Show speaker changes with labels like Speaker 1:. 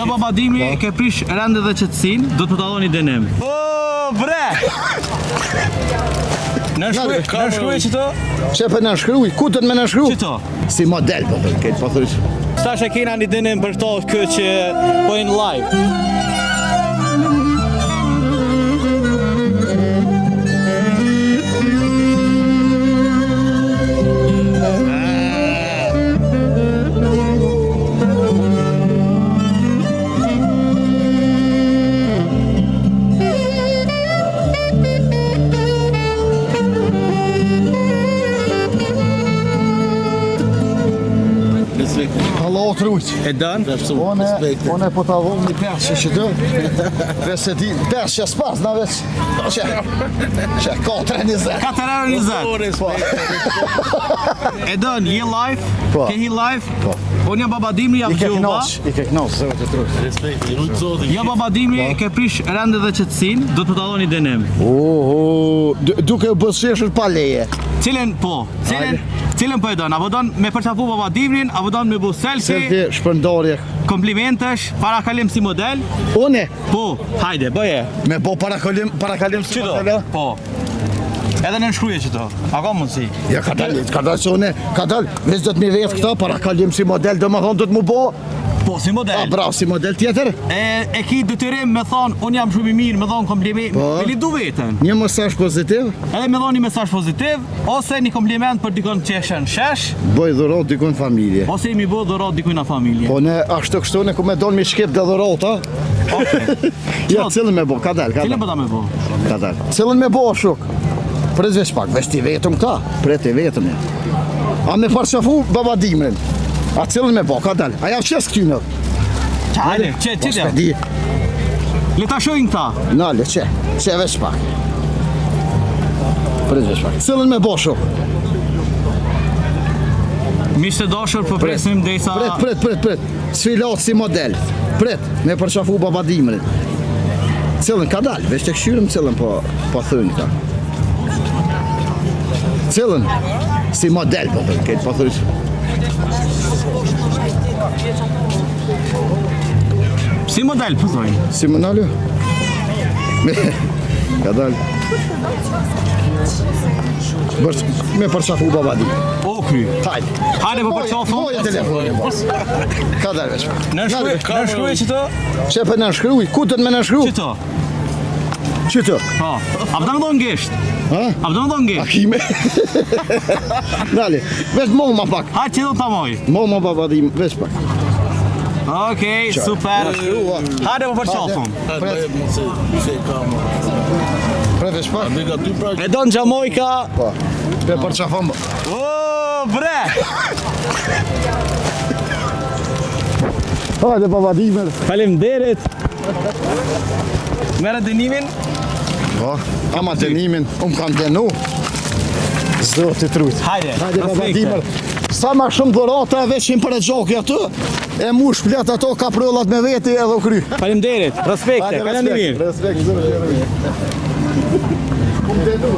Speaker 1: Jo babadimi, ke prish rende dhe qëtësin, do të dalloni dënim. O, bre! Në shkruaj që to?
Speaker 2: Shepe në shkruaj, ku të me në shkruaj?
Speaker 1: Që to?
Speaker 2: Si model, po të këtë, po thësh.
Speaker 1: Stash e kena një dënim për to këtë që pojnë live.
Speaker 2: Allah të rujtë.
Speaker 1: E dënë?
Speaker 2: One po të avon një pershe që të. Vese ti, pershe s'pas, na veç. Që, 4.20.
Speaker 1: 4.20. E dënë, je live?
Speaker 2: Po.
Speaker 1: Ke hi live?
Speaker 2: Po.
Speaker 1: Unë jam babadimi, jam gjuba.
Speaker 2: I ke knash, se vëtë të rujtë.
Speaker 1: Jo babadimi, ke prish rende dhe qëtësin, do të dalloni dënim.
Speaker 2: Duke u bësëshër pa leje.
Speaker 1: Cilën po? Cilën po e donë? Apo donë me përqafu babadimin, apo donë me bu selfie,
Speaker 2: Selfie, shpërndarje.
Speaker 1: komplimentesh, parakalim si model?
Speaker 2: Une,
Speaker 1: Po, hajde, bëje.
Speaker 2: me bo parakalim si modele?
Speaker 1: Po. Edhe në nshkruje që to, a ka mundësi?
Speaker 2: Ja, ka dalë që une, ka dalë, veç do të mi vetë këta, parakalim si model, do më thonë do të mu bo.
Speaker 1: Po, si model.
Speaker 2: Bravo, si model tjetër.
Speaker 1: E ki detyrim me thonë, unë jam shumë i mirë, me thonë kompliment, me lidu vetën.
Speaker 2: Një mesazh pozitiv,
Speaker 1: Edhe me thonë një mesazh pozitiv, ose një kompliment për dikon që eshen shesh,
Speaker 2: boj dhurat dikun familje.
Speaker 1: ose i mi bo dhurat dikuj në familje.
Speaker 2: Po ne ashtu kështu ne ku me donë mi shkip dhe dhurat, ha?
Speaker 1: Okej.
Speaker 2: Ja, cilën me bo, ka dalë.
Speaker 1: Cilën po ta me bo?
Speaker 2: Ka dalë. Cilën me bo, shuk. Pret veç pak, veç ti vetëm këta. Pret ti vetëm, ja. A me parçafu babadimin. A cilën me bo, ka dalë. A ja qes këtynë.
Speaker 1: Hajde, që dhe?
Speaker 2: Di.
Speaker 1: Le ta shojnë këta.
Speaker 2: Nale, që veç pak. Pret veç pak. Cilën me bo, shuk.
Speaker 1: Mishtë të dashur, për presim dhe isa...
Speaker 2: Pret. Sfilat si model. Pret, me përqafu babadimin. Cilën ka dalë, veç të këshyrëm cilën po thënë ka. Cilën, si model po thënë, këtë po thënë.
Speaker 1: Si model, pëzojnë?
Speaker 2: Si më nalë? Ka dalë. Me përqafu babadimin.
Speaker 1: O, kry.
Speaker 2: Hajde.
Speaker 1: Hajde për përqafon.
Speaker 2: Moja telefonin, bas. Ka dalë veç.
Speaker 1: Në nshkruaj që to?
Speaker 2: Shepe në nshkruj, ku të me në nshkruj?
Speaker 1: Që to?
Speaker 2: Që të?
Speaker 1: Po. A përda me do ngesht?
Speaker 2: Ha?
Speaker 1: A përda me do
Speaker 2: A
Speaker 1: ngesht?
Speaker 2: kime? Nali, veç mo ma pak.
Speaker 1: Hajde që do të moj.
Speaker 2: Mo ma babadim, veç pak.
Speaker 1: Okej, super. Hajde për përqafon.
Speaker 2: Pre veç pak.
Speaker 1: E do në Gjamojka.
Speaker 2: Po, pe përqafon.
Speaker 1: O, bre!
Speaker 2: Hajde babadimer.
Speaker 1: Faleminderit. Merë dënimin?
Speaker 2: Po, ama dënimin, kam dënu. Zdo të trujt.
Speaker 1: Hajde,
Speaker 2: babadimer. Sa ma shumë dhurata veçin për e gjoki aty, e mu shplet ato kaprollat me veti edhe u kry.
Speaker 1: Faleminderit. Respekte. Kalani mirë.
Speaker 2: Respekt, zërë. Kum dënu.